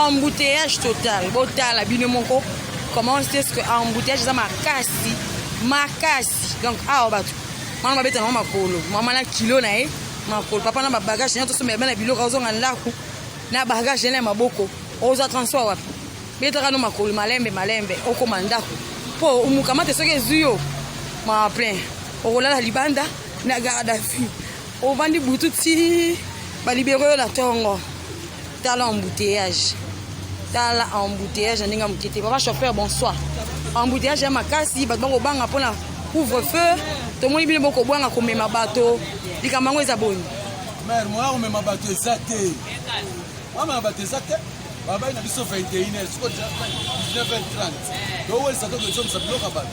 embouteillage total. Botala bino moko. Comment est-ce que embouteillage ça makasi. Donc batu. Mama beta na makolo. Mama na kilo na makolo. Papa na bagage nyoto so mebana biloko ozonga ndaku. Na bagage na maboko. Oza transport wapi. Beta kana makolo malembe okoma ndaku. Po umukamate soke zuyo. Ma plein. Okolala libanda na garde à vue. Ovandi butu ti ba libérer la tongo. Tala embouteillage. Tala embouteillage ndinga mukete. Papa chauffeur bonsoir. Embouteillage ya makasi bato bango banga pona couvre-feu. Tomoni bino boko bwanga komema bato. Likamango eza boni. Mère moi komema bato ezate. Mama bato ezate. Baba ina biso 21h, siko 19h30. Do wel sato ke som sabloka bato.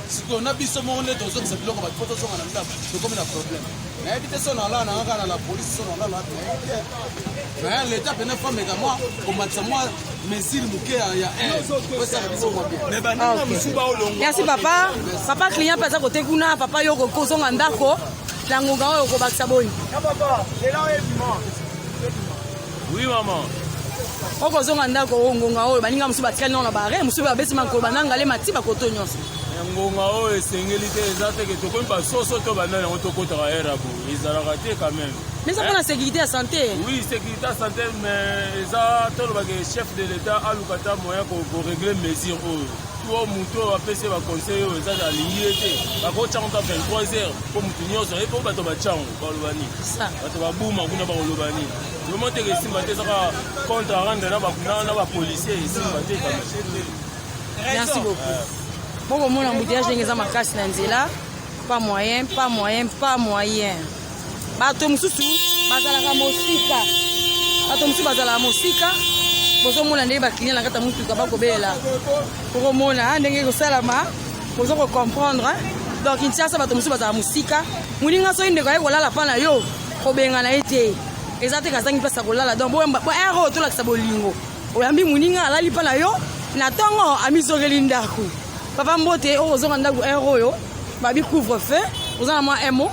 Siko na biso mo ne do som sabloka bato. Photo songa na ndaba. To comme na problème. Na ebite so na la police so na la. Mais l'état pena femme et moi komatsa moi mesure muke ya ça na biso moi bien. Mais banana musuba olongo. Merci papa. Papa client pesa kote kuna papa yo ko zonga ndako. Na ngonga oyo ko bakisa boni. Ya papa, c'est là est dimanche. Oui maman. Oko zonga ndako ngonga oyo baninga musuba tikali na bare musuba besi makolo bananga le matiba koto nyonso. Ngonga oyo esengeli te ezate ke to komba soso to banana ngo to kotaka erabu. Ezalaka te quand même. Mais ça pour la sécurité à santé. Oui, sécurité à santé mais ça tout le chef de l'état a lukata moyen pour régler mesures oyo. Toi muto apese ba conseil oyo ezala lié te. Ba ko changa 23h pour mutunyo so et pour bato ba chango ba lobani. Ça. Bato ba bouma kuna ba lobani. Le monte que simba te saka contre rendre na ba policier simba te comme. Merci beaucoup. Bon comme on embouteillage ngeza makasi na nzela. Pas moyen. Bato mususu bazalaka mosika. Bato mususu bazalaka mosika. Bozo mona ndenge ba client na kata mutuka bakobela. Pour mona ndenge ko salama, bozo ko comprendre. Donc Kinshasa bato mususu bazalaka mosika. Muninga so inde ko kolala pa na yo. Ko benga na ete. Ezate kazangi pesa kolala. Donc bo ero to la sabolingo. Oyambi muninga alali pa na yo. Na tongo amizogeli ndaku. Papa mbote o ozonga ndaku ero yo. Babi couvre feu. Ozana moi emo.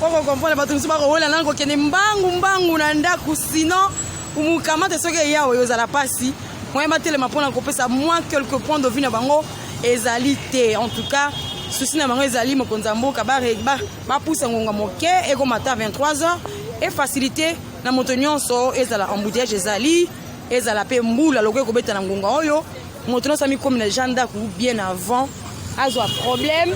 Poko comprendre bato musuba ko wela nango kene mbangu na ndaku sinon umukamate soke yawo yozala pasi moyen batele mapona ko pesa moins quelques points de vue na bango ezalité en tout cas souci na bango ezali mokonza mboka ba pousse ngonga moke et comme à 23h et facilité na moto nyonso ezala embouteillage ezala pe mbula lokwe ko beta na ngonga oyo moto no sami comme na janda ku bien avant azo problème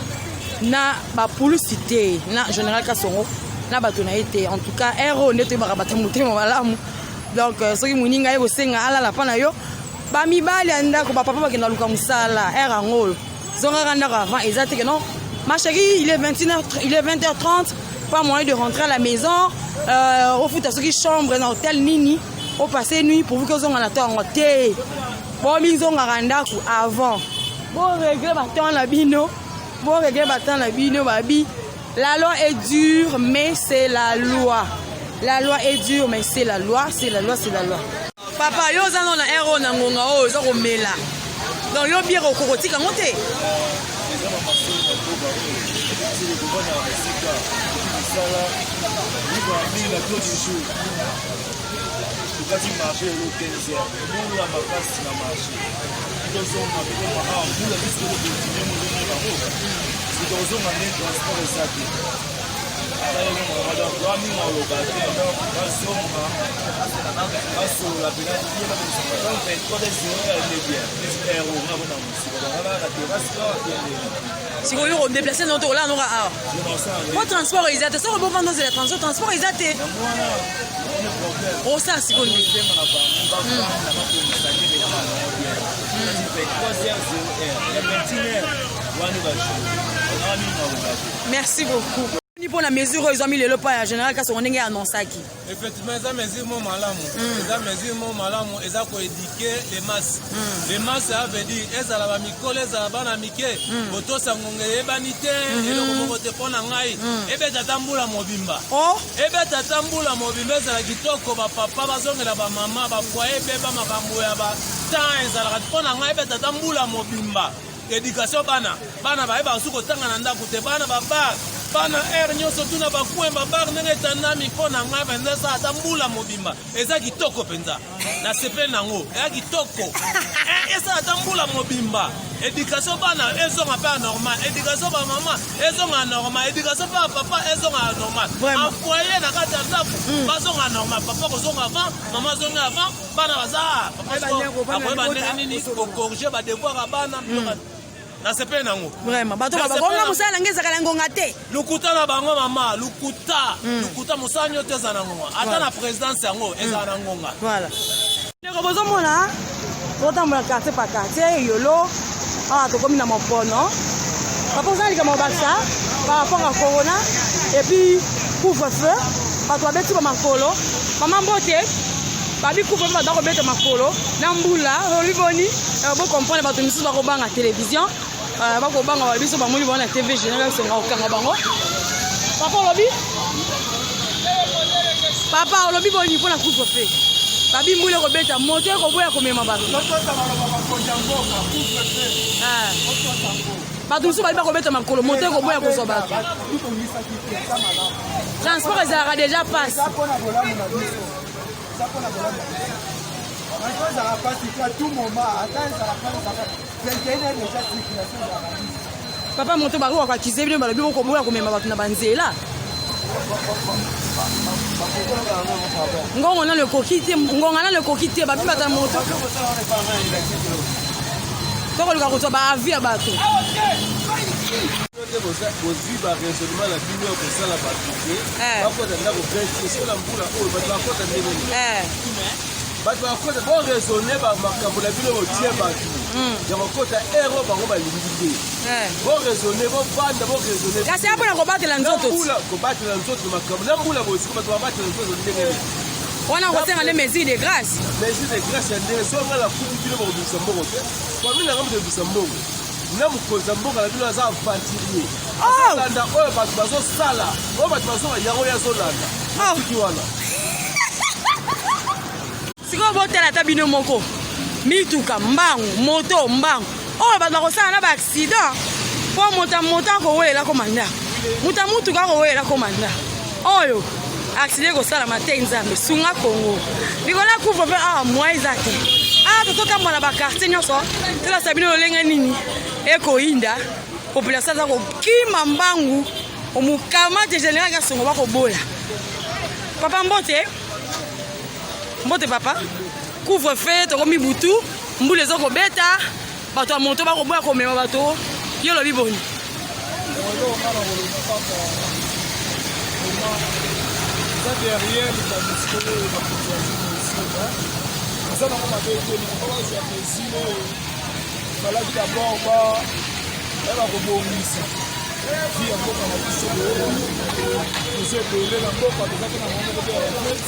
na ba publicité na général Kasongo na bato na été en tout cas héros neto ba battu motema malamu donc soki muninga yebo senga ala la pana yo ba mibali anda ko papa ba kena luka musala era ngolo zonga randa avant exact que non ma chérie il est 20h30 pas moyen de rentrer à la maison au foot à soki chambre dans hôtel nini au passer nuit pour vous que zonga na tongo té bon mi zonga randa ko avant bon régler ba ton la bino. Bon, la loi est dure, mais c'est la loi. La loi est dure, mais c'est la loi, c'est la loi. Papa, yo zano na héros na ngonga o zo ko mela. Donc yo biro ko kotika ngote. Si vous voulez déplacer notre là, on aura un transport exact. Ça, on peut vendre le transport exact. Oh, ça, c'est connu. Merci beaucoup. Pour la mesure, ils ont mis le pas en général quand on est annoncé qui. Effectivement, ils ont mesure mon malamu. Ils ont mesure mon malamu. Ils ont éduqué les masses. Les masses, ça veut dire, ils ont la micro, ils ont la banamike. Auto sangongé, banité, et le moment de pona ngai. Et ben tatambula mobimba. Oh. Et ben tatambula mobimba, ça la kitoko, papa, bazonge la maman, ba foyer, beba mabamboya ba. Tant ils ont la pona ngai, ben tatambula mobimba. Éducation bana ba eba suko tanga na ndako te bana baba bana air nyonso tuna bakwemba bar ndenge etandami mpo na ngai mpenza eza ata mbula mobimba eza kitoko mpenza na sepe nango eza kitoko eza ata mbula mobimba éducation bana ezonga mpe anormal éducation bamama ezonga normal éducation mpe papa ezonga anormal enfoye na kati ya ndako bazonga normal papa kozonga avant mama zonga avant bana baza akoyeba ndenge nini kokorige badevoir ya bana na sepe nango vraiment bato bakonga mosala nange ezaka na ngonga te lukuta na bango mama lukuta mosala nyonso eza na ngonga ata na présidence yango ezala na ngonga voilà ndeko bozomona totambola quartier par quartier yolo awa tokomi na mopono papa ozala likambo bakisa par rapport à corona et puis couvre-feu bato babeti bamakolo mama mbote babi couvre-feu bato bakobeta makolo na mbula oliboni bokomprendre bato misusu bakobanga télévision bakobanga biso bamoni bango na tv général songa kokanga bango papa olobi papa olobi boni mpona couvre-feu babi mbula ekobeta moto ekoboya komema bato bato misusu bali bakobeta makolo moto ekoboya kozwa bato transport ezalaka déjà passe papa moto bakokaka kize bino balobi bokoboya komema bato na banzela ngonga na lekoki te babi bata moto tokoluka kozwa baavi ya bato bozwi baraisonnement na bino ya kosala bato te bakota ndako pesi esola mbula oyo bato bakota ndenge bato bakota boraisonne bamakambo na bino botie bato ya kokota ero bango balingi te boraisonne bovanda boraisonne kasi apona kobatela nzoto kobatela nzoto makambo na mbula bosiko bato babatela nzoto ndenge wana kosenga nde mesure de grâce ya ndenge so ngala kutu bino bakobimisa mbongo te kwaminanga moto ebimisa mbongo na mokonzi ya mboka na bino aza avanturier azolanda oyo bato bazosala oyo bato bazoba yango oyo azolanda tiki wana sikoyo botala ata bino moko mituka mbangu moto mbangu oyo bato bakosala na baaccident mpo moto akowelelako mandako moto mutuka akowelelako mandako oyo accident ekosalama te nzambe sunga kongo likola couvre-feu awa mwa eza te awa tototambola bakartier nyonso tolasa bino lolenge nini ekoyinda population aza kokima mbangu omukamate général ya songo bakobola papa mbote papa couvre-feu tokomi butu mbula ezokobeta bato ya moto bakoboya komema bato yo lobi boni derrière la muscule et la population nous allons remarquer que nous avons des voilà d'abord va rebondir puis encore on a dit c'est nous est donné la boca de ça qu'on a en fait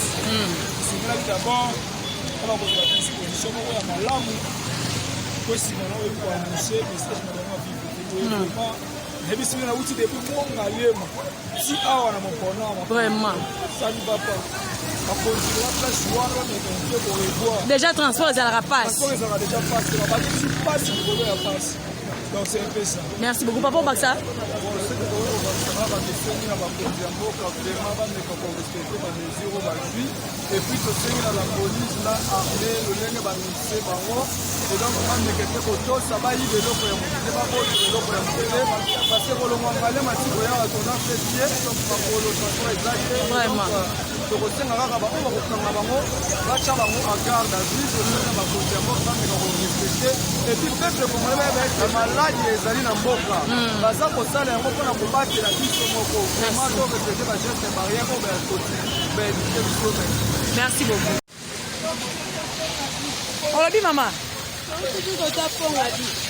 c'est là d'abord on va voir la disposition on a malamu que si on a eu pour annoncer mais c'est vraiment vivre et puis si on a outil depuis mon alema si awa na mopona vraiment ça ne va pas on continue la joie mais on peut revoir déjà transport ezalaka passe transport ezalaka déjà passe on va dire si passe pour la passe donc c'est un peu ça merci beaucoup papa Baksa et puis tosengi na la police la armée lolenge bamise bango et donc bamekete kotosa bayiba eloko ya mokili baboti eloko ya mokili parce que kolongwa ngale matiko yawa tona fetie donc makolo transport exacte tokosenga kaka bango bakokanga bango batya bango a garde à vue tosenga bakonzi ya mboka bameka korespecte et puis peuple congolais bayebaete maladi ezali na mboka baza kosala yango mpona kobatela biso moko vraiment to respecte bageste barrière o baédike biso merci beaucoup olobi mama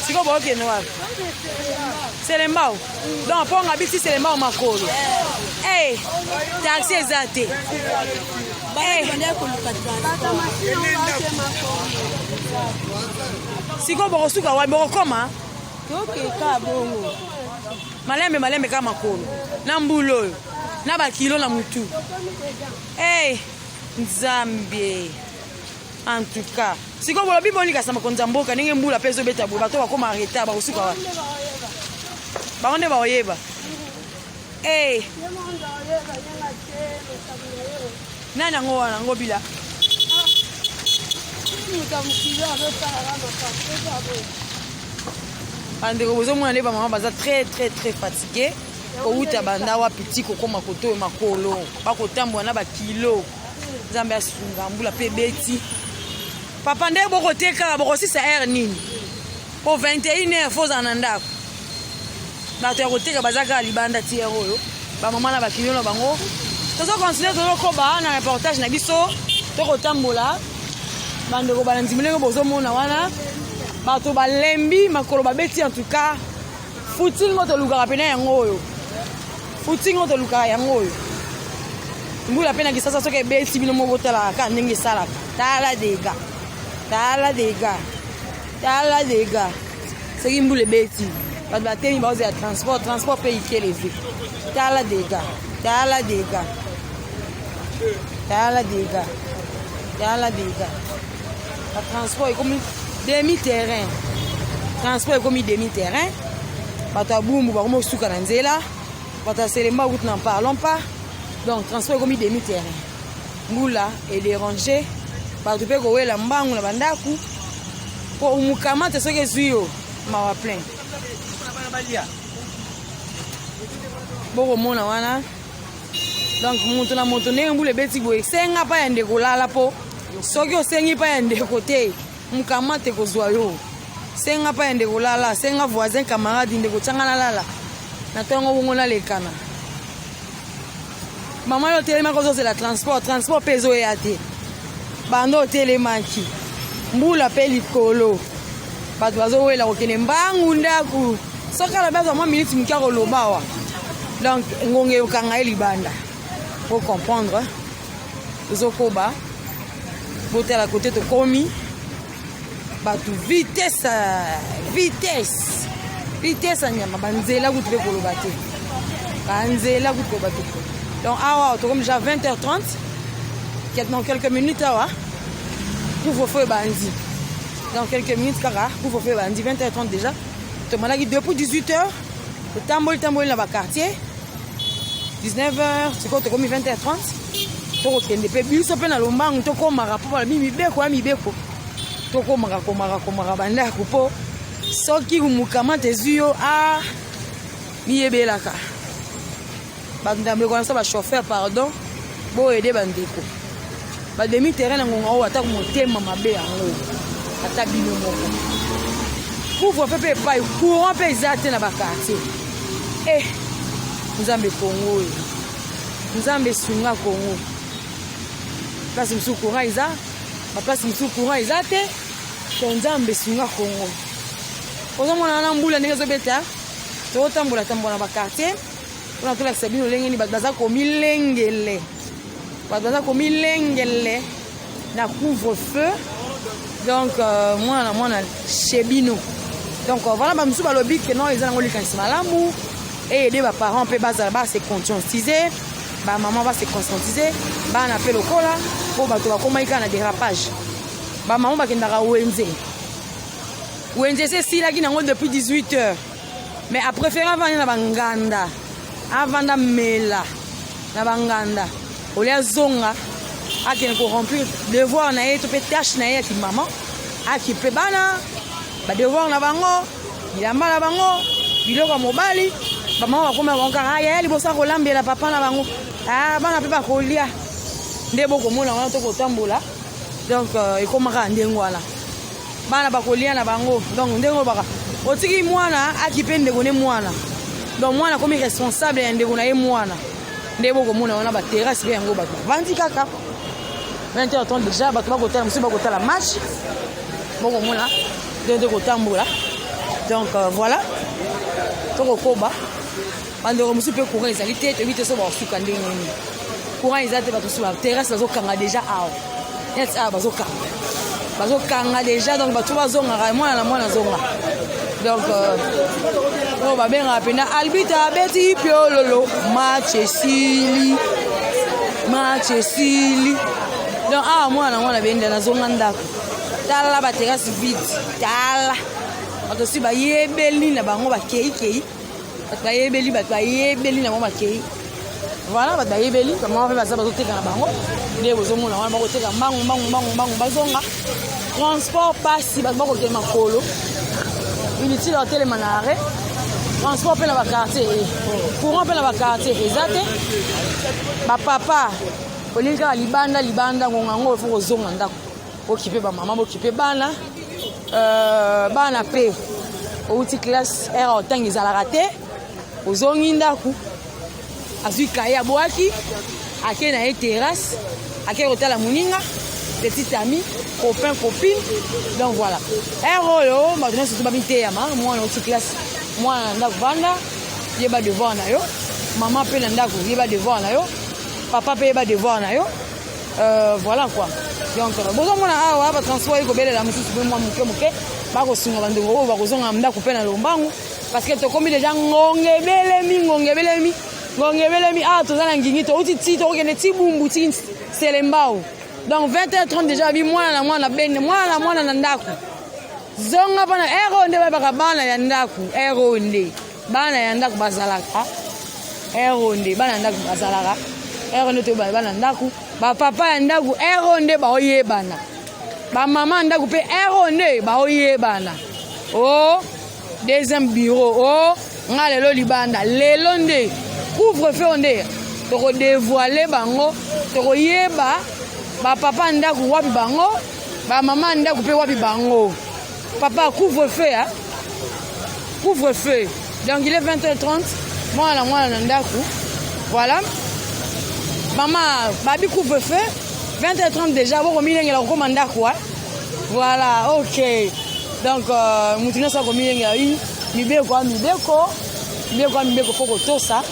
siko bookende wapi selembao donc mponga bisi selembao makolo taxi eza te siko bokosuka wapi bokokoma malembe kaka makolo na mbula oyo na bakilo na mutu nzambe en tout cas sikoyo bolobi bonikasa makonzi ya mboka ndenge mbula mpe ezobeta boye bato bakoma areta bakosuka wapi bango nde baoyeba Eh. Nani yango wana ngo bila? Bandeko bozomona nde bamama baza très fatigué. Kouta banda wa petit kokoma koto makolo. Bakotambola na bakilo. Nzambe asunga mbula pe beti. Papa nde bokoteka bokosisa air nini? Po 21h foza na ndako. Bato ya koteka bazaka libanda tiere oyo. Bamama na bakilo na bango. Tozo continuer tozokoba na reportage na biso. Tokotambola. Bandeko balandimilenge bozomona wana. Bato balembi makolo babeti en tout cas. Footing to lukaka pena yango oyo. Footing to lukaka yango oyo. Mbula pena kisasa soke beti bino mo botala ka ndenge sala. Tala dega. C'est une boule bêtise. Parce que la télé base à transport pays qui est levé. Tala dega. Le transport est comme demi-terrain. Transport est comme demi-terrain. Bata boum ba comme souka nzela. Bata selema route n'en parlons pas. Donc transport est comme demi-terrain. Mbula est dérangé. Bata pe ko wela mbangu na bandaku. Pour mukamata soke zuyo mawa plein. Boko mona wana. Donc mutu na moto ne mbule beti boye senga pa yande kolala po. Soki osengi pa yande kote mukamate kozwa yo. Senga pa yande kolala, senga voisin camarade ndeko changana lala. Na tongo bongo na lekana. Mama yo telema kozo c'est la transport peso yate. Bando telemaki. Mbula pe likolo. Bato bazo wela kokene mbangu ndaku. Soka la bazo mwa minute mukia kolobawa. Donc ngonge okanga elibanda. Faut comprendre. Zokoba. Bote la côté to komi. Bato vitesse nyama banzela kutre kolobate. Banzela kutre kolobate. Donc awa to comme déjà 20h30. Dans quelques minutes awa. Couvre-feu bandi. Dans quelques minutes, car couvre-feu bandi, 20h30 déjà. Tu m'as dit depuis 18h, le tambol dans le quartier. 19h, c'est quoi, tu as commis 20h30. Tu as dit, tu as dit, tu as dit, tu as dit, tu as dit, ba demi terrain na ngonga o ata motema mabe yango ata bino moko couvre pepe pa courant pe ezate na ba quartier nzambe Congo nzambe sunga Congo place msu courant iza ba place msu courant ezate to nzambe sunga Congo ozo mona na mbula ndenge zo beta to tambola na ba quartier ona tola sabino lengeni baza ko milengele. Baza komi lengele na couvre-feu. Donc moi na chebino. Donc voilà ba musu ba lobi que non ils ont ngoli kanisi malamu et aider ba parents pe baza ba se conscientiser, ba maman va se conscientiser, ba na pe lokola po ba to ba komaika na dérapage. Ba maman ba kendaka wenze. Wenze c'est si la ki nango depuis 18h. Mais à préférer avant na banganda. Avant da mela na banganda. Olia zonga akene ko remplir devoir na yeto pe tâche na yeti maman akipe bana ba devoir na bango bilamba na bango biloko mobali ba mama bakoma bango aya libosa ko lambela papa na bango bana pe ba kolia nde boko mona wana to ko tambola donc ekomaka ndengo wana bana ba kolia na bango donc ndengo baka otiki mwana akipe ndeko ne mwana donc mwana comme responsable ya ndeko na ye mwana. Ndebo komona wana ba terrasse be yango bato vandi kaka 20h30 déjà bato ba kotala musu ba kotala match boko mona de kotambola donc voilà to kokoba bandeko musu pe courant ezali te to vite so ba suka ndenge nini courant ezate bato sur la terrasse bazo kanga déjà awa net bazo kanga déjà donc bato bazonga mwana na mwana zonga donc on va bien rappeler albita beti piololo match sili donc mwana benda na zonga ndako tala ba terrasse vide tala bato si ba yebeli na bango ba kei bato bayebeli na bango bakei voilà bato bayebeli bamama mpe baza bazoteka na bango nde bozomona wana bakoteka mbangu bazonga transport pasi bato bakokele makolo inutile batelema na arrêt transport mpe na bakartier courant mpe na bakartier eza te bapapa olingi kaka libanda ngonga ngo efo kozonga ndako bokipe bamama bokipe bana mpe outi classe era otangi ezalaka te ozongi ndako azwi kaye abwaki ake na ye terrasse ake kotala moninga petit ami copain copine donc voilà oyo bato nyonso to babiteyama mwana outi classe mwana na ndako vanda yeba devoir na yo mama mpe na ndako yeba devoir na yo papa mpe yeba devoir na yo voilà quoi donc bozomona awa batransport ekobelela mosusu mpe mwa moke bakosunga bandeko oyo bakozonga ndako mpe na lombangu parce que tokomi deja ngongebelemi awa toza na ngingi touti ti tokokende ti bumbu ti selembao donc 20h30 déjà abi mwana na mwana na ndako zonga mpona ero nde bayebaka bana ya ndako ero nde bana ya ndako bazalaka ero nde toyebana bana ndako bapapa ya ndako ero nde baoyebana bamama ya ndako mpe ero nde baoyebana deuxième bureau nga lelo libanda lelo nde couvre-feu nde tokodévoile bango tokoyeba bapapa ndako wapi bango bamama ndako mpe wapi bango papa couvre-feu donc il est 20h30 mwana na ndako voilà mama babi couvre-feu 20h30 déjà bokomilengela kokoma ndako voilà ok donc mutu nyonso akomilengela mibeko fo kotosa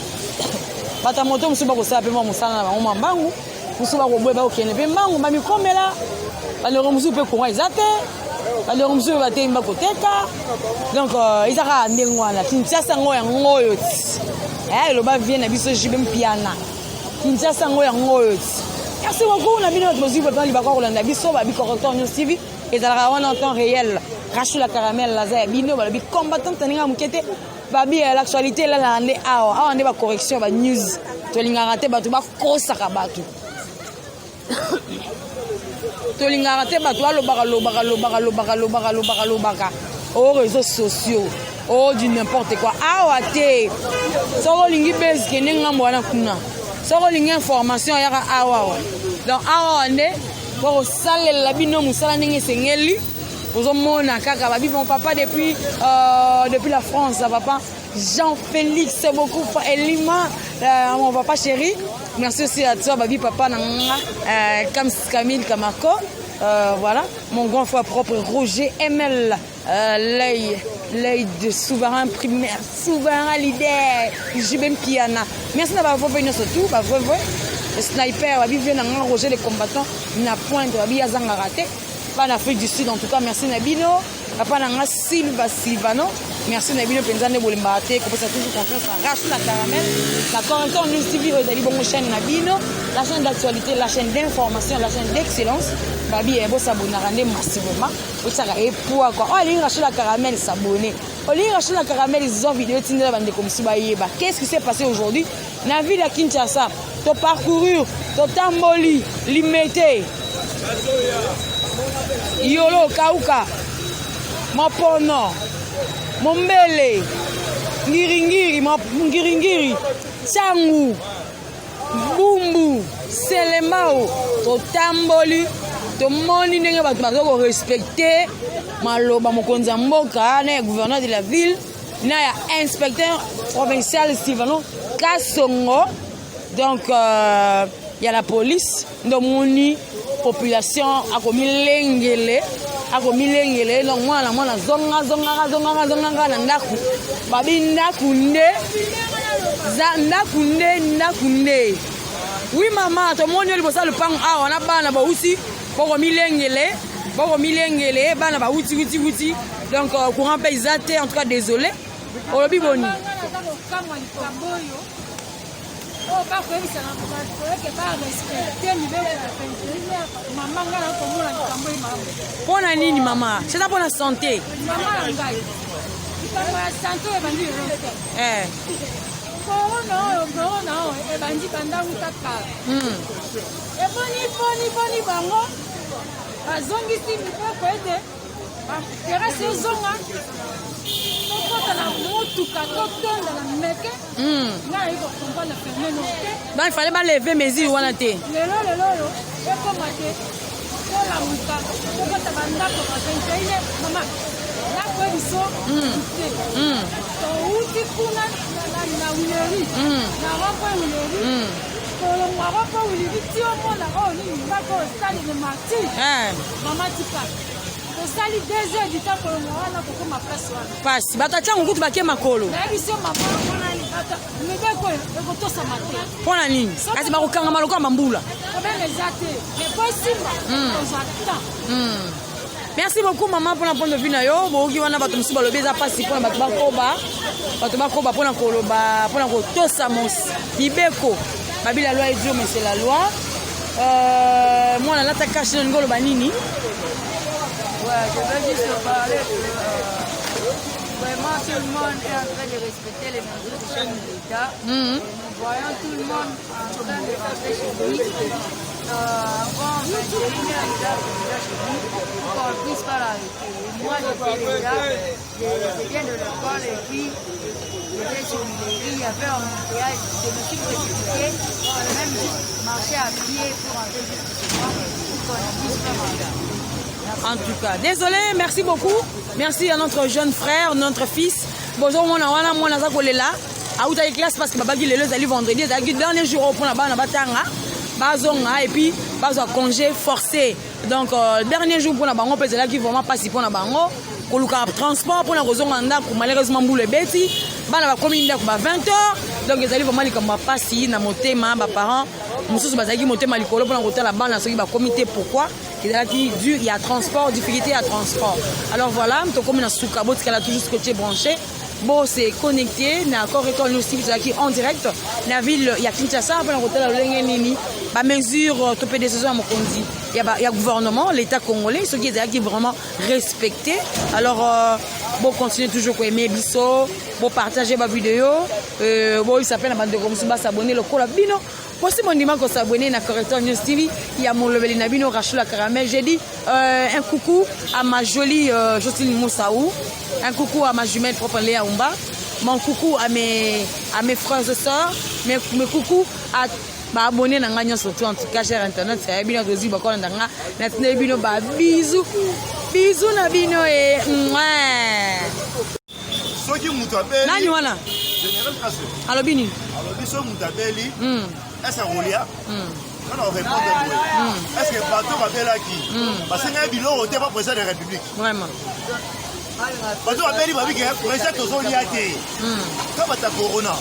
bata moto mosusu bakosala mpe mwa mosala na bango mambangu mosusu bakoboye bakokende mpe mbangu bamikomela balero mosusu mpe kongo eza te balero mosusu mpe batemi bakoteka donc ezaka ndenge wana kinshasa ngo yango oyo ti eloba vie na biso jibe mpiana kinshasa ngo yango oyo ti merci beaucoup na bino bato bozwi pepa libaka kolanda biso babi correcteur nyonso tv ezalaka wana en temps réel Rachel Caramel laza ya bino balobi combattant taninga moke te babi l'actualité elala nde awa nde bacorrection ba news tolingaka te bato bakosaka bato tolingaka te bato balobaka aux réseaux sociaux du n'importe quoi awa te soko olingi base kende ngambo wana kuna soko olingi information yaka awa donc awa nde bokosalela bino mosala ndenge esengeli ozomona kaka babi mon papa depuis la France papa Jean-Félix beaucoup Elima mon papa chéri merci aussi à toi babi papa nanga Camille Kamako voilà mon grand frère propre Roger ML l'œil de souverain primaire souverain leader Jibem Piana merci na ba voix surtout ba voix le sniper babi vient nanga Roger les combattants na pointe babi azanga raté pas en Afrique du Sud en tout cas merci Nabino papa nanga Silvano merci Nabino penzane bolimbaté ko pesa toujours confiance en Rachel Caramel la correcteur news TV ezali bongo chaîne Nabino la chaîne d'actualité la chaîne d'information la chaîne d'excellence babi ebo s'abonner rende massivement otaka epoa quoi ali Rachel Caramel s'abonner oli Rachel Caramel zo vidéo tindela bande comme si bayeba qu'est-ce qui s'est passé aujourd'hui na ville à Kinshasa to parcourir to tamboli limité Yolo Kauka Mapono Mombele Ngiringiri Changu Bumbu Selembao Totamboli Tomoni ndenge bato bazoko respecter maloba mokonzi mboka na gouverneur de la ville na ya inspecteur provincial Silvano Kasongo donc il y a la police ndomoni population akomilengele donc mwana zonga na ndaku babi ndakunde oui maman to moni libosa le pang awa na bana ba uti boko milengele bana ba uti donc courant paysate en tout cas désolé olobi boni Pona nini maman? C'est ça pour la santé. likambo ya santo ebandi lelo te korona oyo ebandi bandangu kaka eboni bango bazongisi miboko ete terase ezonga tokota na motuka totonda na meke ngai kokomprendre phénomène te donc il fallait balever mesure wana te lelo oyo ekoma te tolamuka tokota bandako bapenteine mama ndako biso te touti kuna na wileri na ropo wileri kolongwa ropo wileri ti omona oyo nini ndako osali de martir mama tika tosali 2 heures du temps kolongwa wana kokoma place wana pasi bato atiango kutu bakie makolo nayebiso mabona mibeko ekotosama te mpo na nini kasi bakokanga maloko ya mambula problème eza te eposimba ozwa temps. Merci beaucoup maman pour la point de vue na yo boki wana bato mosusu balobi eza pasi mpona bato bakoba mpona koloba mpona kotosa mosi libeko babi la loi edio mais c'est la loi mwana alata kashe na ningo oloba nini je veux juste parler que vraiment tout le monde est en train de respecter les mesures du chef de l'État. Nous voyons tout le monde en train de rentrer chez lui. Avant 21h, il est déjà chez lui pour qu'on ne puisse pas l'arrêter. Et moi, j'étais déjà, je viens de l'école et puis j'étais sur une mairie, il y avait un embouteillage, je me suis précipité, j'ai même marché à pied pour rentrer jusqu'à chez moi pour qu'on ne puisse pas m'arrêter. En tout cas, désolé, merci beaucoup. Merci à notre jeune frère, notre fils. Bonjour, mon awana, mon azako lela. A outa classe parce que babagi lelo zali vendredi, zali dernier jour pour la bana batanga. Bazonga et puis bazo congé forcé. Donc dernier jour pour la bango peut qui vraiment pas si pour la bango. Koluka transport pour la kozonga ndako malheureusement boule beti. Bana ba komi ndako ba 20h. Donc zali vraiment ni comme pas si na motema ba parents. Mususu bazaki motema likolo pour la kotala bana soki ba comité pourquoi il y a transport, difficulté à transport. Alors voilà, comme on a soukabot qui a toujours scotché branché. Bon, c'est connecté, n'a encore école aussi qui en direct. La ville, il y a Kinshasa, après l'hôtel à Lengenini, la mesure, topé des saisons à Mokondi. Il y a le gouvernement, l'État congolais, ceux qui est vraiment respecté. Alors, bon, continuez toujours à aimer Bisso, bon, partager ma vidéo. Bon, il s'appelle la bande de Romsuba, s'abonner le Colabino. Voici mon dimanche pour s'abonner à Corrector News TV. Il y a mon level Nabino Rachula Caramel. J'ai dit un coucou à ma jolie Jocelyne Moussaou. Un coucou à ma jumelle propre Léa Umba. Mon coucou à mes frères et sœurs. Mes coucou à abonner à Nagnon surtout en tout cas cher internet. C'est bien que vous avez dit bisous. Bisous Nabino et nani wana Général Kassé. Alors bini. Alors biso mutabeli. Est-ce que Rolia? On répond de est-ce que bateau va bela qui? Parce que Bilo était pas président de la République. Vraiment. Bateau va beli babi que président tozo liaté. Comme ta corona.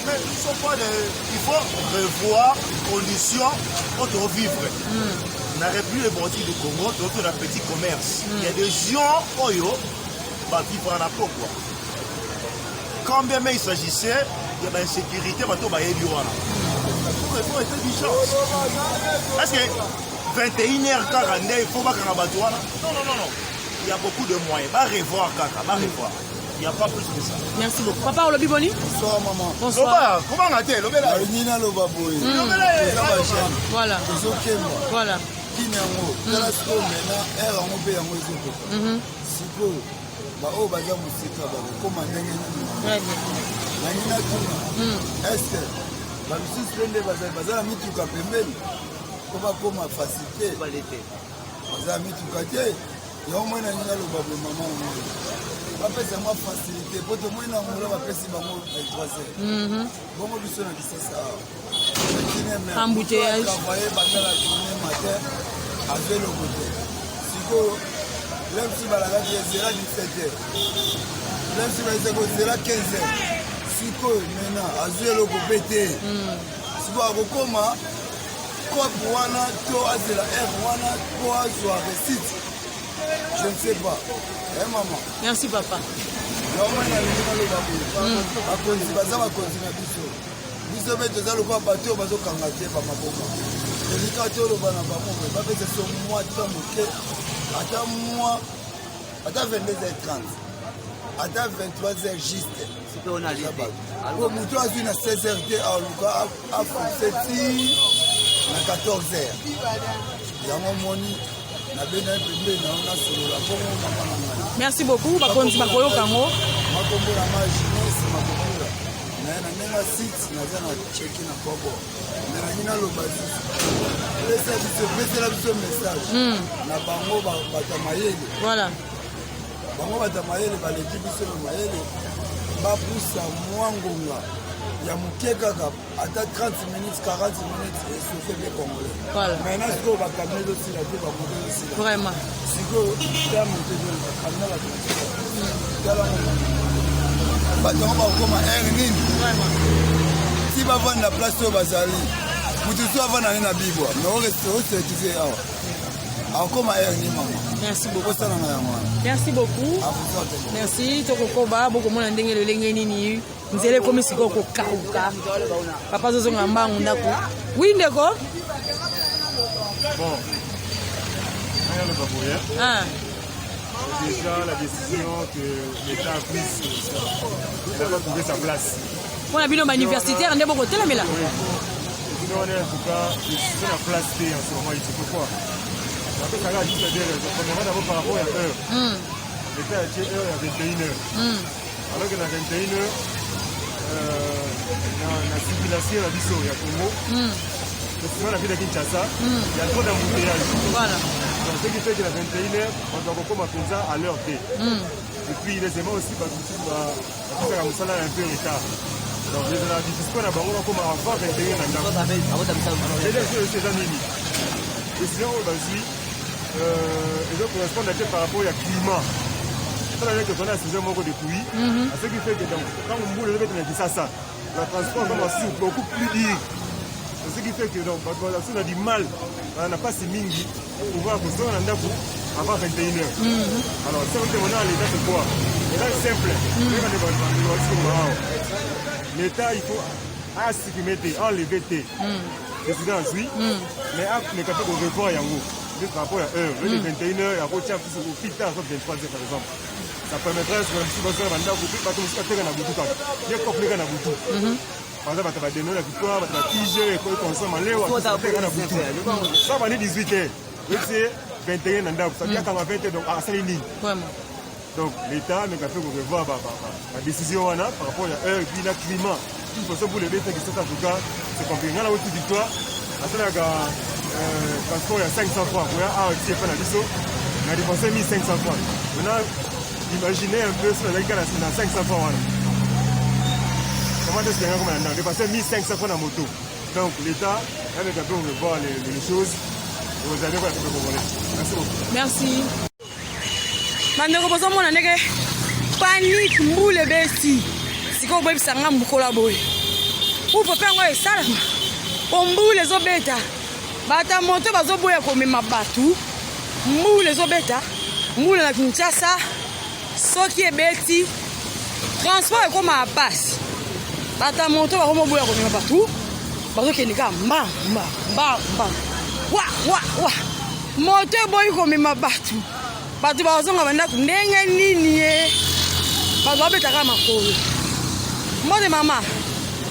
Mais ils sont pas il faut revoir conditions pour vivre. On n'aurait plus les bordures du Congo, donc on a petit commerce. Il y a des gens oyo va vivre en apôtre quoi. Quand bien il s'agissait, il y a l'insécurité, il faut être vigilant. Est-ce que 21h40, il faut pas qu'on abatte? Non. Il y a beaucoup de moyens. Va revoir, Kaka, va revoir. Il n'y a pas plus que ça. Merci beaucoup. Papa Olobiboni. Bonsoir, maman. Bonsoir. Comment on a été? Nina Lobaboy. Voilà. Voilà. Kinyango. Talasco, maintenant, elle a un peu en Mozoto. Siko. Bao baza musika bakoma ndenge nini nangina tuna est-ce babisusu pende bazala mituka pembeni po bakoma facilité bazala mituka te yo mwena nina lobabe mama ngo bapesa mwa facilité po to mwena ngola bapesi bango 23h bongo biso na kisasa embouteillage travailler bazala journée matin avec le côté siko même si balaga zera 17h même si bazeko zera 15h siko maintenant azuelo kopete siko akokoma kope wana to azela r wana po azwa récite je ne sais pas maman merci papa yomona lingina lobaboye bakonzi baza bakonzi na biso mpe toza lokola bato oyo bazokanga te bamaboma elika te oloba na bango me bapesa so mwa ta moke ata 22h30 ata 23h juste soki on ali te po moto azwi na 16h te aluka afonce ti na 14h yango moni nabenda ye pembeni nao nasolola bongo mama na ngai. Merci beaucoup bakonzi bakoyoka yango makombo na ma jeunesse makokula naye na ndenge site naza na cheki na kobo nangi naloba pesela biso message na bango bato ya mayele. Voilà. Bango bato ya mayele baleki biso na mayele bapusa mwa ngonga ya moke kaka ata 30 minutes 40 minutes esofe mpe congolais. Voilà. Maintenant sikoyo bakamina ezosila te bamoto ezosila Vraiment. sikoyo ta moto bakamina bato tala bato yango bakokoma aire nini ti bavandi na place oyo bazali moto so avanda nde na bibwa mais ocertifie awa akokoma aire nini mama. Merci beaucoup. osalanga yango wana. Merci beaucoup. Merci tokokoba bokomona ndenge lolenge nini nzela ekomi sikoyo kokauka papa azozonga mbangu ndako wi ndeko. Bon, Ah. déjà la décision que l'État a prise, elle n'a pas trouvé sa place. On a vu nos universitaires, on est beaucoup de là, mais là. Sinon, on est en tout cas, c'est la place T en ce moment ici. Pourquoi? Parce que ça va juste dire, premièrement d'abord par rapport à l'heure. L'État a dit heure à 21h. Alors que dans 21h, la circulation à Bissau, il y a Congo. Sinon, la ville de Kinshasa, il y a trop d'embouteillage. Voilà. Donc, ce qui fait que la 21h, on doit encore commencer à l'heure T. Et puis, les aimants aussi, parce que ça a un peu retard. Donc, les gens qui disent qu'on a comme avant 21h. C'est un ennemi. Et sinon, ils correspondent par rapport au climat. C'est pas que on a ce genre de pluie. Ce qui fait que quand on boule le ça, le transport commence beaucoup plus dur. Ce qui fait que donc, on a du mal, on n'a pas si mingi pour pouvoir construire un endroit avant 21h. Alors, ce qu'on a à l'État, c'est quoi? L'État est simple. L'État, il faut enlever tes résidences, oui, mais les capables de revoir Yango, par rapport à heure, le 21h, il y a un routier au plus tard, 23h par exemple. Ça permettrait de se faire un endroit où il y a un peu par exemple, tu vas donner la victoire, tu vas piger, et consommer en l'air, ça va aller 18h. C'est 21h, ça veut dire qu'à 20h, donc à 5 lignes. Donc l'État n'a pas fait revoir la décision par rapport à l'heure et puis le climat. Il faut pour les bêtes qui sont en tout cas, c'est compliqué. On a une victoire, à ce transport, il y a 500 francs. On a dépensé 1500 francs. On a imaginé un peu ce qu'on a dans 500 francs. Comment est-ce qu'on a dépassé 1500 francs en moto? Donc l'État, avec un peu revoir les choses, vous allez voir un peu comment. Merci beaucoup. Merci. Mandeko bozomona ndenge panique mbule besi sikoyo boyebisanga mbukola boye upo mpe yango esalama po mbule ezobeta bata moto bazoboya komema batu mbule ezobeta mbule na Kinshasa soki ebeti transport ekoma apasi bata moto bakomoboya komema batu bazokende kaka mba wa moto eboyi komema batu bato bazonga bandako ndenge nini ye bato babetaka makolo mbote mama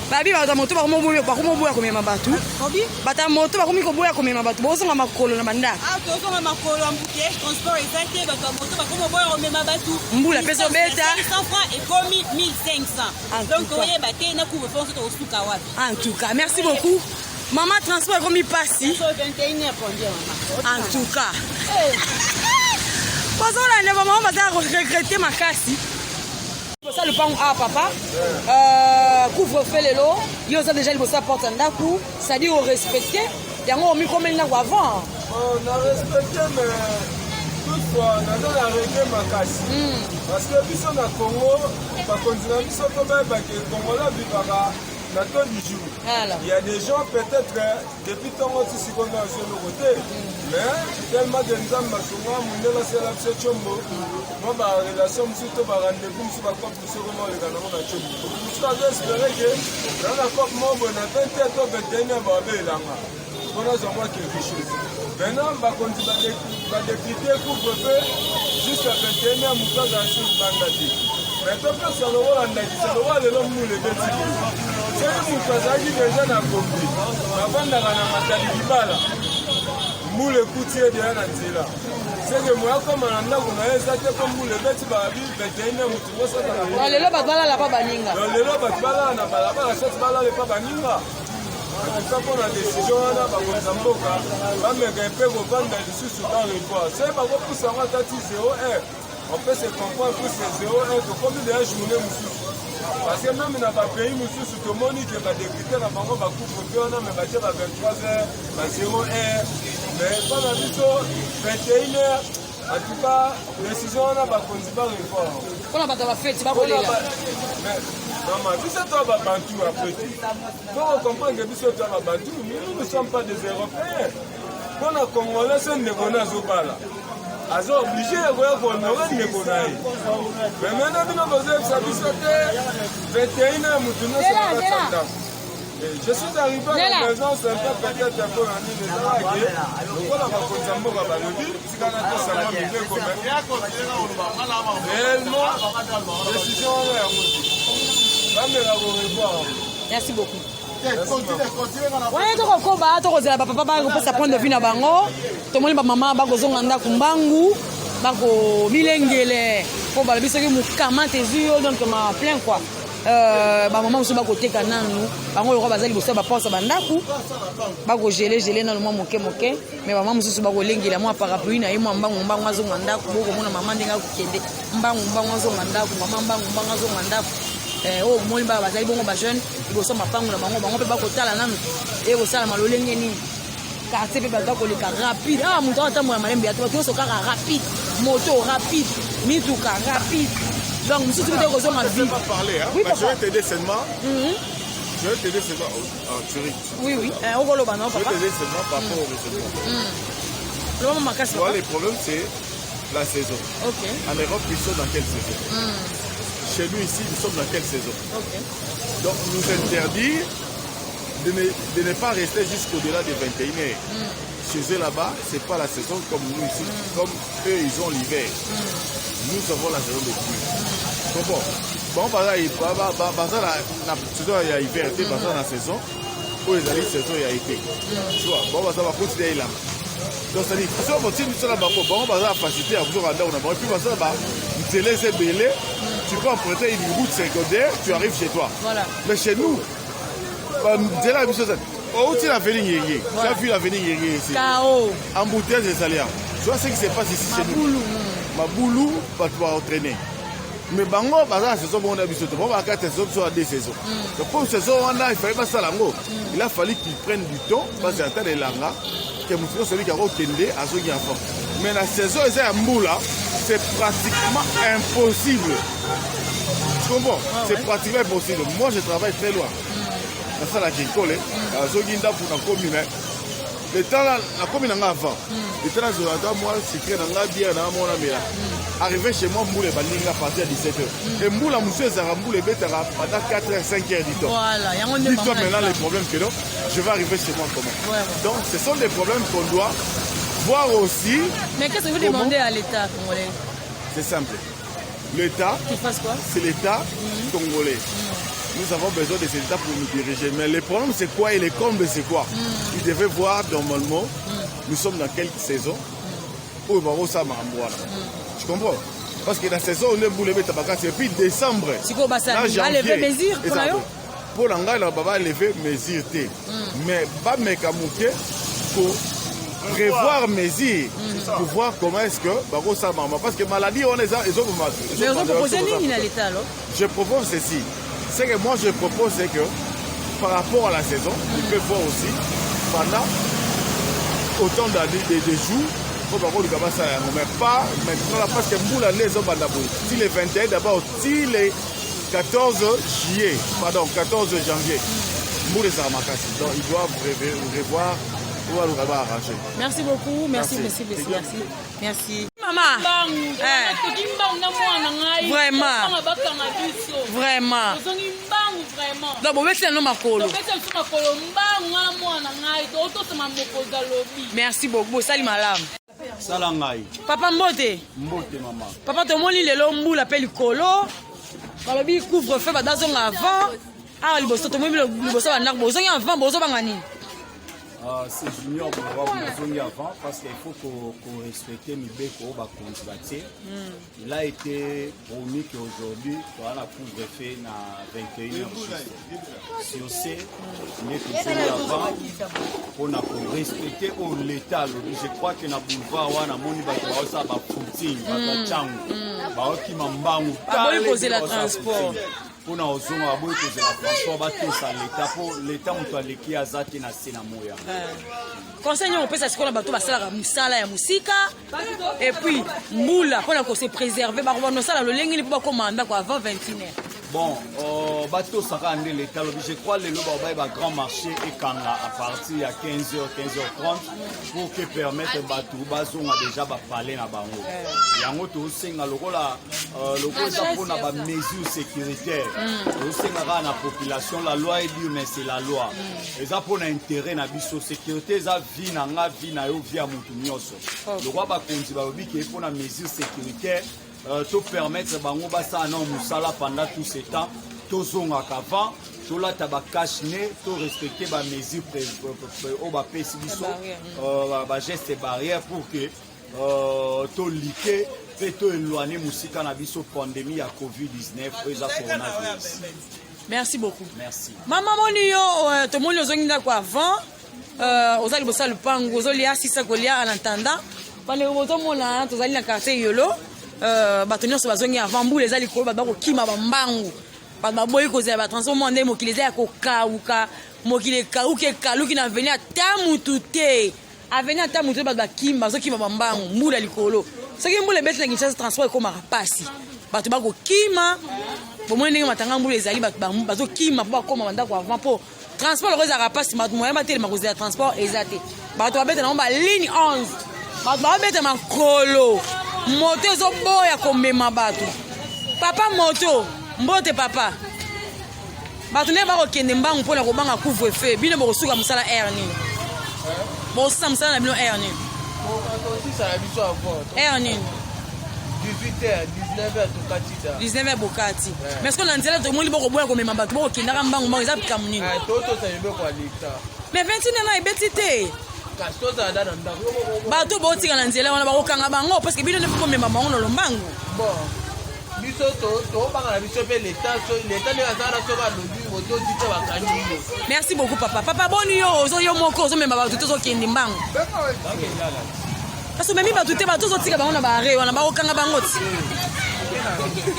babi bato moto bakomoboya komema bato bata moto bakomi koboya komema bato bozonga makolo na bandako tozonga makolo ambuke transport eza te bato moto bakomoboya komema bato mbula mpe zobeta 500 francs ekomi 1500 donc oyeba te na couvre-feu nso tokosuka wapi en tout cas merci beaucoup mama transport ekomi pasi 21h conduire mama en tout cas bazolanda bamama baza regrete makasi bosa lupango a papa couvre-feu lelo yo oza déjà liboso ya porte ya ndako c'est-à-dire orespecte yango omikomeli ndako avant na respecte mais toutefois naza na regle makasi parce que biso na Congo bakonzi na biso tobayebake kongola vivaka na temps du jour. Il y a des gens peut-être depuis tant que tu connais sur le côté, mais tellement de gens massonga mundela sela biso chombo moi ba relation surtout ba rendez-vous sur ba cop sur comment le kana na chombo je dois espérer que dans la cop mombo na 20 to 21 ba belanga on a besoin quelque chose maintenant ba continuer ba décréter couvre-feu jusqu'à 21 mutaza sur bandati mais topesa lokola ndakisa lokola lelo mbula ebeti soki moto azalaki deja na kombi bavandaka na matali libala mbula ekuti ye deya na nzela seke moya koma na ndako na ye eza te po mbula ebeti babi beteine motu nyonso lelo bato balala pa baninga lelo bato balala na balabala soki balala epa baninga eza mpona desizio wana bakonza mboka bameka epe kovanda lisusu dans revoir soki bakopusa yango atati 0 on peut se comprendre que c'est 0 tokomi deya journée mosusu parce que même na bapays mosusu tomoni ke badéputé na bango bakupe mpe wana me batie ba 23h ba 0 mais mpona biso 21h en tout cas décision wana bakonzi barevoir mpona bato bafeti bakolela mama biso toa babantu après te poko comprendre ke biso toa babantu nous ne sommes pas des européens mpona congolais se ndeko na azobala aza oblige koya kohonore ndeko na ye mais maintenant bino bozoyebisa biso te 21 motu nyonso nakati je suis arrivé à la maison c'est un peu peut-être un peu nani ezalaki lokola bakonza mboka balobi tikana tosanga mibeko réellement décision wana yango te bameka korevoir. Merci beaucoup. Wana tokokoba tokozela bapapa bakopesa point de vue na bango tomoni bamama bakozonga ndako mbangu bakobilengele mpo balobi soki mokama tezwi yo donc ma plein quoi bamama mosusu bakoteka nanu bango lokwa baza liboso ya baporte bandako bakogele nanu mwa moke mais bamama mosusu bakolengela mwa parapluie na ye mwa mbangu azonga ndako bokomona mama ndenge akokende mbangu azonga ndako mama mbangu azonga ndako oyo moni baa bazali bongo bajeune liboso mapangu na bango mpe bakotala nanu ekosalama lolenge nini quartier mpe bato bakoleka rapide moto akotambola malembe ya to bato nyonso kaka rapide moto rapide mituka rapide donc mosusu mpe te kozonga vie. Oui, je vais t'aider seulement. Je vais t'aider seulement en Zurich. Oui. Okoloba non papa. Je vais t'aider seulement par rapport au raisonnement. Le moment makasi. Tu vois, le problème c'est la saison. Ok. En Europe, ils sont dans quelle saison? Chez nous ici, nous sommes dans quelle saison? Ok. Donc nous interdire de ne pas rester jusqu'au-delà des 21h. Chez eux là-bas, c'est pas la saison comme nous ici, comme eux ils ont l'hiver. Nous avons la saison de pluie. Bon, par exemple, la saison il y a hiver, il y a la saison où ils allaient saison il y a été. Tu vois, bon, ça va continuer là. Donc ça dit, si on continue sur la bas-bas, on va faciliter à vous rendre on a bon. Et puis ça va, tu te laisses belé, tu peux emprunter une route secondaire, tu arrives chez toi. Voilà. Mais chez nous, c'est la même chose. Oh, tu as vu l'avenir tu as vu l'avenir ici. Chaos. Embouteillage des alliés. Tu vois ce qui se passe ici chez nous. Maboulou, pas toi entraîner. Mais bango, la saison on a vu surtout. On va 4 saisons sur 2 saisons. Donc pour saison on a, il fallait pas ça lango. Il a fallu qu'ils prennent du temps parce que attend les langas que nous celui qui a retenu à ce qui a fait. Mais la saison est à Mboula, c'est pratiquement impossible. Tu comprends? C'est pratiquement impossible. Moi je travaille très loin. C'est ça la Kinkole, à Zoginda pour la commune. Le temps là, la commune en avant. Le temps là, moi, c'est que dans la bière, dans mon ami là. Arrivé chez moi, Mboule Balinga à partir de 17h. Et Mboula, monsieur Zaramboule, pendant 4h, 5h du temps. Voilà, il y a un dis-toi maintenant les problèmes que non, je vais arriver chez moi comment. Ouais. Donc, ce sont des problèmes qu'on doit voir aussi. Mais qu'est-ce que vous demandez à l'État congolais? C'est simple. L'État, c'est l'État congolais. Nous avons besoin de cet État pour nous diriger. Mais le problème, c'est quoi et les combles, c'est quoi? Ils devaient voir normalement, nous sommes dans quelle saison où ça m'a envoyé. Tu comprends? Parce que la saison, on est boulé et puis décembre. C'est quoi, ça va lever mesure pour l'anglais, on va lever mesure. Mais pas mes camouquets pour prévoir mesure pour voir comment est-ce que ça m'a envoyé. Parce que maladie, on est ils ont mais on propose une à l'État alors? Je propose ceci. Ce que moi je propose, c'est que par rapport à la saison, il peut voir aussi pendant autant de jours, il faut le ça, mais pas maintenant parce que Mboula les hommes si les 21 d'abord, si les 14 juillet, pardon, 14 janvier, Mboula ça m'a cassé. Donc ils doivent revoir où on va arranger. Merci beaucoup, merci. Maman, vraiment. Donc, vous mettez un homme à colo. Merci beaucoup. Salut, madame. Salangai. Papa Mbote. Mbote, maman. Papa, tout le monde, il est là, il appelle Colo. balobi couvre-feu badazonga avant awa liboso tomoni liboso bandako bozongi avant bozobanga nini? C'est junior pour voir Bozongi avant parce qu'il faut qu'on respecte Mibeko au bakonzi batie. Il a été promis qu'aujourd'hui, on a couvre-feu à 21h. Si on sait, mais avant, on a respecté l'État. Je crois que na boulevard on a moni bato ça ba footing, ba changu, ba okimambangu. Pas poser la transport. On a osé aboyer poser la transport bato ça l'État on doit l'équipe azati na sena moya. Conseil on peut s'assurer bato basala musala ya musika et puis mbula pour se préserver ba no sala lo lengi pour commander quoi avant 21h. Bon, bateau sera amené l'État. Je crois que le grand marché est quand à partir de 15h, 15h30 pour que permettre bateau bateau déjà parler na bango. Et en autre aussi le pour na mesures sécuritaires. Aussi na population la loi est dure mais c'est la loi. Et ça pour intérêt na biso sécurité ça vie na yo via mutu nyoso. Le roi ba konzi ba obi que pour na mesures sécuritaires to permettre bango basa na musala pendant tout ce temps to zonga kava to la tabakash ne to respecter ba mesures au ba pesi biso ba gestes barrières pour que to liquer et to éloigner musika na biso pandémie à Covid-19 et za coronavirus. Merci beaucoup. Merci. Maman moni yo to moni ozongi ndako avant ozali bosala lupango ozolia sisa kolia en attendant pale bozomona tozali na quartier yolo bato nyonso bazongi avant mbula eza likolo bato bakokima bambangu bato baboyi kozela batransforme nde mokili eza ya kokauka mokili ekauki ekaluki na aveni ata mutu te aveni ata mutu te bato bakima bazokima bambangu mbula likolo soki mbula ebeti na Kinshasa transport ekomaka pasi bato bakokima bomoi ndenge matanga mbula ezali bato bazokima mpo bakoma bandako avant mpo transport loko ezalaka pasi bato moya batelema kozela transport eza te bato babeta nango baligne 11 bato babeta makolo moto ezoboya komema bato papa moto mbote papa bato nde bakokende mbangu mpona kobanga couvre-feu bino bokosuka mosala air nini bokosusa mosala na bino air nini air nini 19h bokati mais ce qu'on a nzela tomoni bokoboya komema bato bokokendaka mbangu eza bikamu nini mais 21 na ebeti te bato botika na nzela wana bakokanga bango parce que bino nde komema bango na lombangu biso tobanga na biso mpe leta nde azala so balobi ototi mpe bakangi yo. Merci beaucoup papa. Papa boni yo ozo moko ozomema bato tozokende mbangu parce que memi bato te bato ozotika bango na bare wana bakokanga bango ti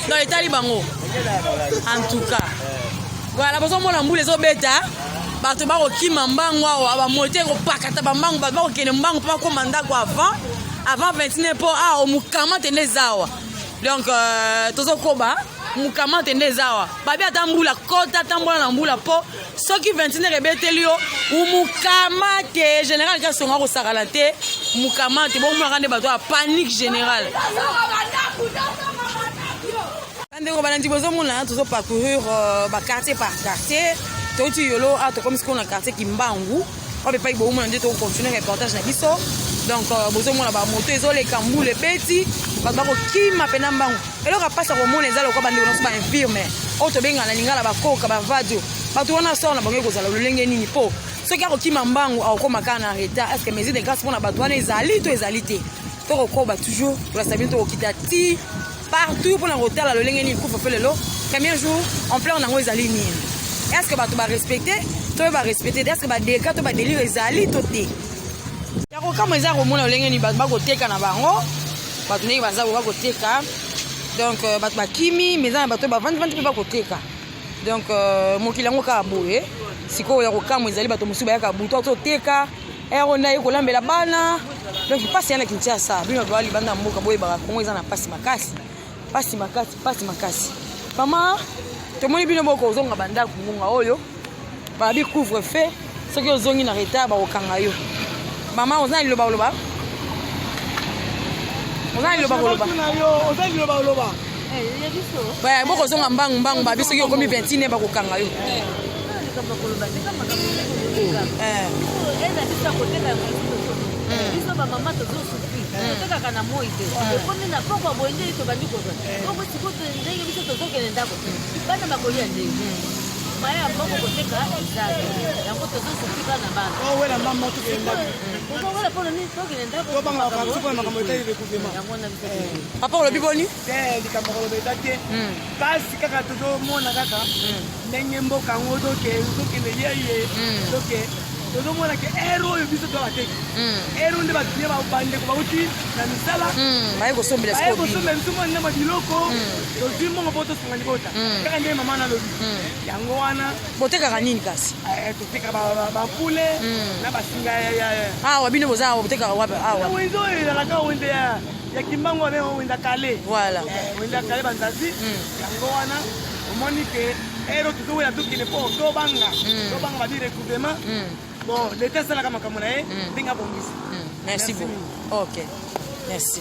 dans etali bango en tout cas voilà bozomona mbula ezobeta bato bakokima mbangu awa bamote ekopakata bambangu bato bakokende mbangu mpo bakoma ndako avant 29 mpo awa mukama tende ezawa donc tozokoba mukama tende ezawa babi ata mbula kota tambola na mbula mpo soki 29 ebeteli yo mukama te général kasonga kosakala te mukama te bomonaka nde bato ya panique générale ndeko balandi bozomona tozoparcourir baquartier par quartier toti yolo tokomi sikoyo na quartier Kimbangu oyo epai bomona nde tokocontinue reportage na biso donc bozomona bamoto ezoleka mbula ebeti bato bakokima mpena mbangu eloko apasa komona eza lokwa bandeko nyonso bainfirme oyo tobengana na lingala bakoka bavadio bato wana sor na bango ekozala lolenge nini mpo soki akokima mbangu akokoma kaka na retard estce mesure de grâce mpona bato wana ezali to ezali te tokokoba toujours tolasa bino tokokita ti partout mpona kotala lolenge nini couvre-feu lelo premier jour en plein nango ezali nini est-ce que bato barespecte to barespecte est-ce que badeka to badélire ezali to te yako kama eza komona lolenge nini bato bakoteka na bango bato ndenge baza bakoteka donc bato bakimi mais eza na bato bavandi mpe bakoteka donc mokili yango kaka boye sikoyo ya kokamwa ezali bato mosusu bayaka butu azoteka eronda ye kolambela bana donc mpasi ya na Kinshasa bino bato balibanda mboka boyebaka kongo eza na mpasi makasi mama tomoni bino boko ozonga bandako ngunga oyo babi couvre-feu soki ozongi na retard bakokanga yo mama ozali liloba oloba boko ozonga mbangu babi soki okomi 21 bakokanga yo totekaka na moi te ekomi na pokwa boye nde tobandi kozwa oko sikoto ndenge biso tozokende ndako bana bakolia ndenge maya moko koteka ezali yango tozosopika na bana owela mama tokende ndako kozowela mpona nini tokende ndako makambo etali recouvement yango na biso papa olobi boni te likambo koloba eza te kasi kaka tozomona kaka ndenge mboka yango tokende yeye toke tozomona ke ere oyo biso tobakeki ere nde bato nye bandeko bauti na misala baye kosombela biso mwana nde babiloko tozwi mbongo mpo tosunga libota kaka nde mama nalobi yango wana botekaka nini kasi toteka bapule na basinga awa bino boza awa botekaka wapi awa wenze oyo ezalaka wenze ya kimbango abe wenze kale voilà wenze ya kale banzazi yango wana omoni ke ero tozowela tokende mpo tobanga badi recouvrement bon leta esalaka makambo na ye ndenge abongisi merci beaucoup ok merci